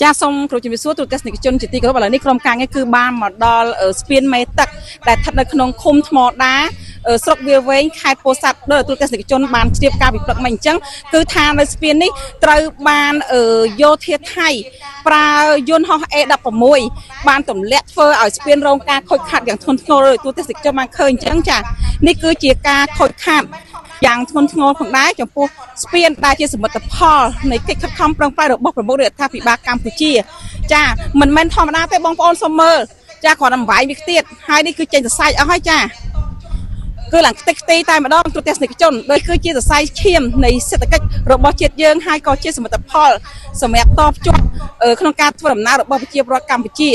ចាសូមគ្រូជំរាបសួរទូទេសនិកជនជាទីគោរពឥឡូវនេះក្រុមការងារគឺបានមកដល់ស្ពានមេទឹកដែលស្ថិតនៅក្នុងឃុំថ្មដាស្រុកវាវែងខេត្តពោធិ៍សាត់ដោយទូទេសនិកជនបានជ្រាបការពីព្រឹកមិញអញ្ចឹងគឺថានៅស្ពាននេះត្រូវបានយោធាថៃប្រើយន្តហោះ A16 បានទម្លាក់ធ្វើឲ្យស្ពានរងការខូចខាតយ៉ាងធ្ងន់ធ្ងរដោយទូទេសនិកជនបានឃើញអញ្ចឹងចានេះគឺជាការខូចខាតយ៉ាងធ្ងន់ធ្ងរផងដែរចំពោះស្ពានដែលជាសមិទ្ធផលនៃកិច្ចខិតខំប្រឹងប្រែងរបស់ប្រមុខរដ្ឋាភិបាលកម្ពុជាចាមិនមែនធម្មតាទេបងប្អូនសូមមើលចាគ្រាន់តែវាយវាទៀតហើយនេះគឺចេញសរសៃអស់ហើយចាគឺឡើងខ្ទេចខ្ទីតែម្ដងទូទេសនិកជនដោយគឺជាសរសៃឈាមនៃសេដ្ឋកិច្ចរបស់ជាតិយើងហើយក៏ជាសមិទ្ធផលសម្រាប់តបជាប់ក្នុងការធ្វើដំណើររបស់ប្រជាពលរដ្ឋកម្ពុជា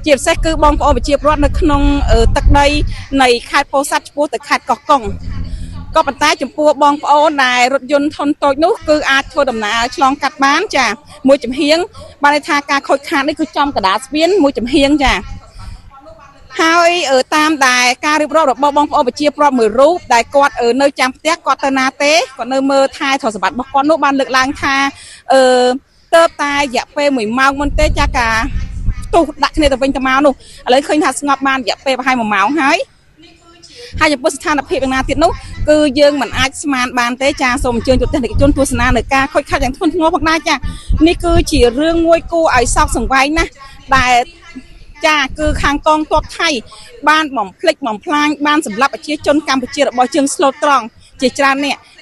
ជាពិសេសគឺបងប្អូនប្រជាពលរដ្ឋនៅក្នុងទឹកដីនៃខេត្តពោធិ៍សាត់ឆ្ពោះទៅខេត្តកោះកុងក៏ប៉ុន្តែចំពោះបងប្អូនដែលរថយន្តធុនតូចនោះគឺអាចធ្វើដំណើរឆ្លងកាត់បានចាមួយចំហៀងបានន័យថាការខូចខាតនេះគឺចំកណ្ដាលស្ពានមួយចំហៀងចាហើយតាមដែលការរៀបរាប់របស់បងប្អូនប្រជាពលរដ្ឋមួយរូបដែលគាត់នៅចាំផ្ទះគាត់ទៅណាទេគាត់នៅមើលថែទ្រព្យសម្បត្តិរបស់គាត់នោះបានលើកឡើងថាទៅតែរយៈពេល1ម៉ោងមុនទេចាការផ្ទុះដាក់គ្នាទៅវិញទៅមកនោះឥឡូវឃើញថាស្ងប់បានរយៈពេលប្រហែល1ម៉ោងហើយចំពោះស្ថានភាពយ៉ាងណាទៀតនោះគឺយើងមិនអាចស្មានបានទេចាសូមអញ្ជើញទូទេសនិកជនទស្សនានៅការខូចខាតយ៉ាងធ្ងន់ធ្ងរផងដែរចានេះគឺជារឿងមួយគួរឲ្យសោកសង្វែងណាស់ដែលចាគឺខាងកងទ័ពថៃបានបំផ្លិចបំផ្លាញបានសម្លាប់ប្រជាជនកម្ពុជារបស់យើងស្លូតត្រង់ជាច្រើន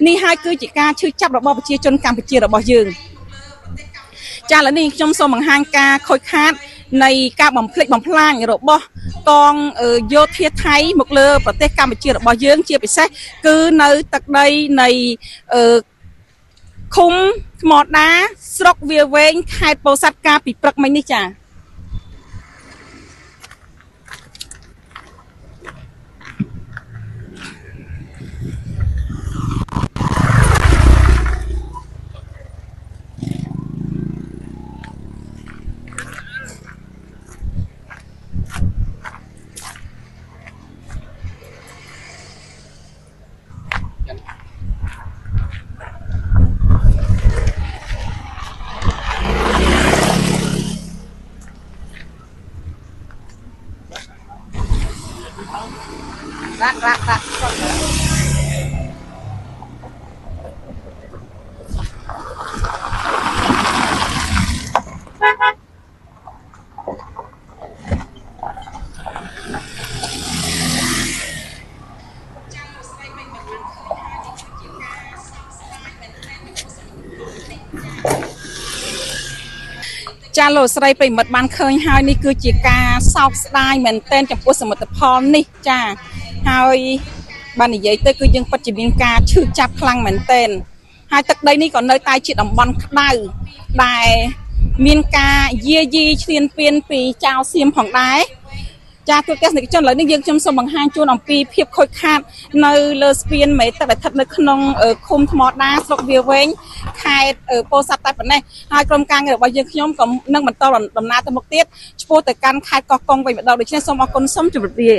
នេះហើយគឺជាការឈឺចាប់របស់ប្រជាជនកម្ពុជារបស់យើងចាឥឡូវនេះខ្ញុំសូមបង្ហាញការខូចខាតនៃការបំផ្លិចបំផ្លាញរបស់កងយោធាថៃមកលើប្រទេសកម្ពុជារបស់យើងជាពិសេសគឺនៅទឹកដីនៃឃុំថ្មដាស្រុកវាវែងខេត្តពោធិ៍សាត់កាលពីព្រឹកមិញនេះចាដាក់ចាលោកស្រីប្រិមិត្តបានឃើញហើយនេះគឺជាការសោកស្ដាយមែនទែនចំពោះសមិទ្ធផលនេះចាហើយបាននិយាយទៅគឺយើងពិតជាមានការឈឺចាប់ខ្លាំងមែនទែនហើយទឹកដីនេះក៏នៅតែជាតំបន់ក្តៅដែលមានការយាយីឈ្លានពានពីចៅសៀមផងដែរចាទូទេសនិកជនឥឡូវនេះខ្ញុំសូមបង្ហាញជូនអំពីភាពខូចខាតនៅលើស្ពានមេទឹកដែលស្ថិតនៅក្នុងឃុំថ្មដាស្រុកវាវែងខេត្តពោធិ៍សាត់តែប៉ុណ្ណេះហើយក្រុមការងាររបស់យើងខ្ញុំក៏នឹងបន្តដំណើរទៅមុខទៀតឆ្ពោះទៅកាន់ខេត្តកោះកុងវិញម្ដងដូច្នេះសូមអរគុណសូមជម្រាបលា